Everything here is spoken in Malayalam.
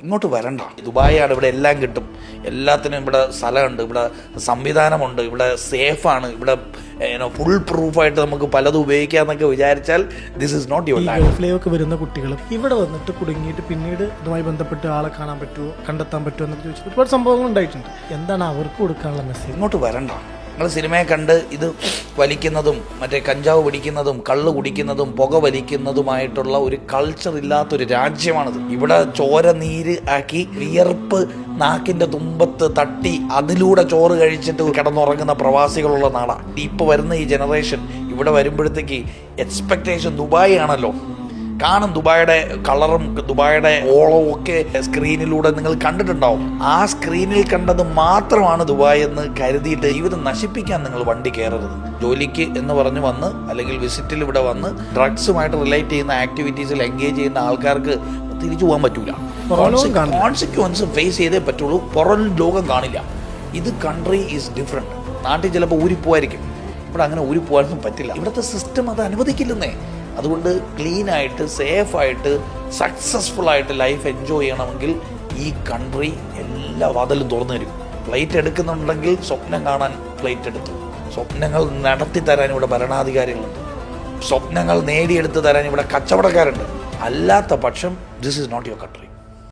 ഇങ്ങോട്ട് വരണ്ട. ദുബായാണ്, ഇവിടെ എല്ലാം കിട്ടും, എല്ലാത്തിനും ഇവിടെ സ്ഥലമുണ്ട്, ഇവിടെ സംവിധാനമുണ്ട്, ഇവിടെ സേഫാണ്, ഇവിടെ ഫുൾ പ്രൂഫായിട്ട് നമുക്ക് പലതും ഉപയോഗിക്കാമെന്നൊക്കെ വിചാരിച്ചാൽ this is not your time. ഗൾഫിലേക്ക് വരുന്ന കുട്ടികൾ ഇവിടെ വന്നിട്ട് കുടുങ്ങിയിട്ട് പിന്നീട് ഇതുമായി ബന്ധപ്പെട്ട് ആളെ കാണാൻ പറ്റുമോ, കണ്ടെത്താൻ പറ്റുമോ എന്നൊക്കെ ചോദിച്ചിട്ട് ഒരുപാട് സംഭവങ്ങൾ ഉണ്ടായിട്ടുണ്ട്. എന്താണ് അവർക്ക് കൊടുക്കാനുള്ള മെസ്സേജ്? ഇങ്ങോട്ട് വരണ്ട. നിങ്ങൾ സിനിമയെ കണ്ട് ഇത് വലിക്കുന്നതും മറ്റേ കഞ്ചാവ് പിടിക്കുന്നതും കള്ള് കുടിക്കുന്നതും പുക വലിക്കുന്നതുമായിട്ടുള്ള ഒരു കൾച്ചർ ഇല്ലാത്തൊരു രാജ്യമാണിത്. ഇവിടെ ചോര നീര് ആക്കി വിയർപ്പ് നാക്കിന്റെ തുമ്പത്ത് തട്ടി അതിലൂടെ ചോറ് കഴിച്ചിട്ട് കിടന്നുറങ്ങുന്ന പ്രവാസികളുള്ള നാടാണ്. ഇപ്പൊ വരുന്ന ഈ ജനറേഷൻ ഇവിടെ വരുമ്പോഴത്തേക്ക് എക്സ്പെക്ടേഷൻ ദുബായ് ആണല്ലോ. കാണും, ദുബായുടെ കളറും ദുബായുടെ ഓളവും ഒക്കെ സ്ക്രീനിലൂടെ നിങ്ങൾ കണ്ടിട്ടുണ്ടാവും. ആ സ്ക്രീനിൽ കണ്ടത് മാത്രമാണ് ദുബായ് എന്ന് കരുതിയിട്ട് ജീവിതം നശിപ്പിക്കാൻ നിങ്ങൾ വണ്ടി കയറരുത്. ജോലിക്ക് എന്ന് പറഞ്ഞു വന്ന് അല്ലെങ്കിൽ വിസിറ്റിൽ ഇവിടെ വന്ന് ഡ്രഗ്സുമായിട്ട് റിലേറ്റ് ചെയ്യുന്ന ആക്ടിവിറ്റീസിൽ എൻഗേജ് ചെയ്യുന്ന ആൾക്കാർക്ക് തിരിച്ചു പോകാൻ പറ്റൂല. കോൺസിക്വൻസ് ഫേസ് ചെയ്തേ പറ്റുള്ളൂ. പുറം ലോകം കാണില്ല. ഇത് കൺട്രി ഈസ് ഡിഫറെന്റ്. നാട്ടിൽ ചിലപ്പോൾ ഊരിപ്പോവായിരിക്കും, ഇവിടെ അങ്ങനെ ഊരിപ്പോകാനൊന്നും പറ്റില്ല. ഇവിടുത്തെ സിസ്റ്റം അത് അനുവദിക്കില്ലെന്നേ. അതുകൊണ്ട് ക്ലീനായിട്ട് സേഫായിട്ട് സക്സസ്ഫുൾ ആയിട്ട് ലൈഫ് എൻജോയ് ചെയ്യണമെങ്കിൽ ഈ കൺട്രി എല്ലാ വാതിലും തുറന്നു തരും. ഫ്ലൈറ്റ് എടുക്കുന്നുണ്ടെങ്കിൽ സ്വപ്നം കാണാൻ ഫ്ലൈറ്റ് എടുത്തു, സ്വപ്നങ്ങൾ നടത്തി തരാൻ ഇവിടെ ഭരണാധികാരികളുണ്ട്, സ്വപ്നങ്ങൾ നേടിയെടുത്ത് തരാൻ ഇവിടെ കച്ചവടക്കാരുണ്ട്. അല്ലാത്ത പക്ഷം this is not your country.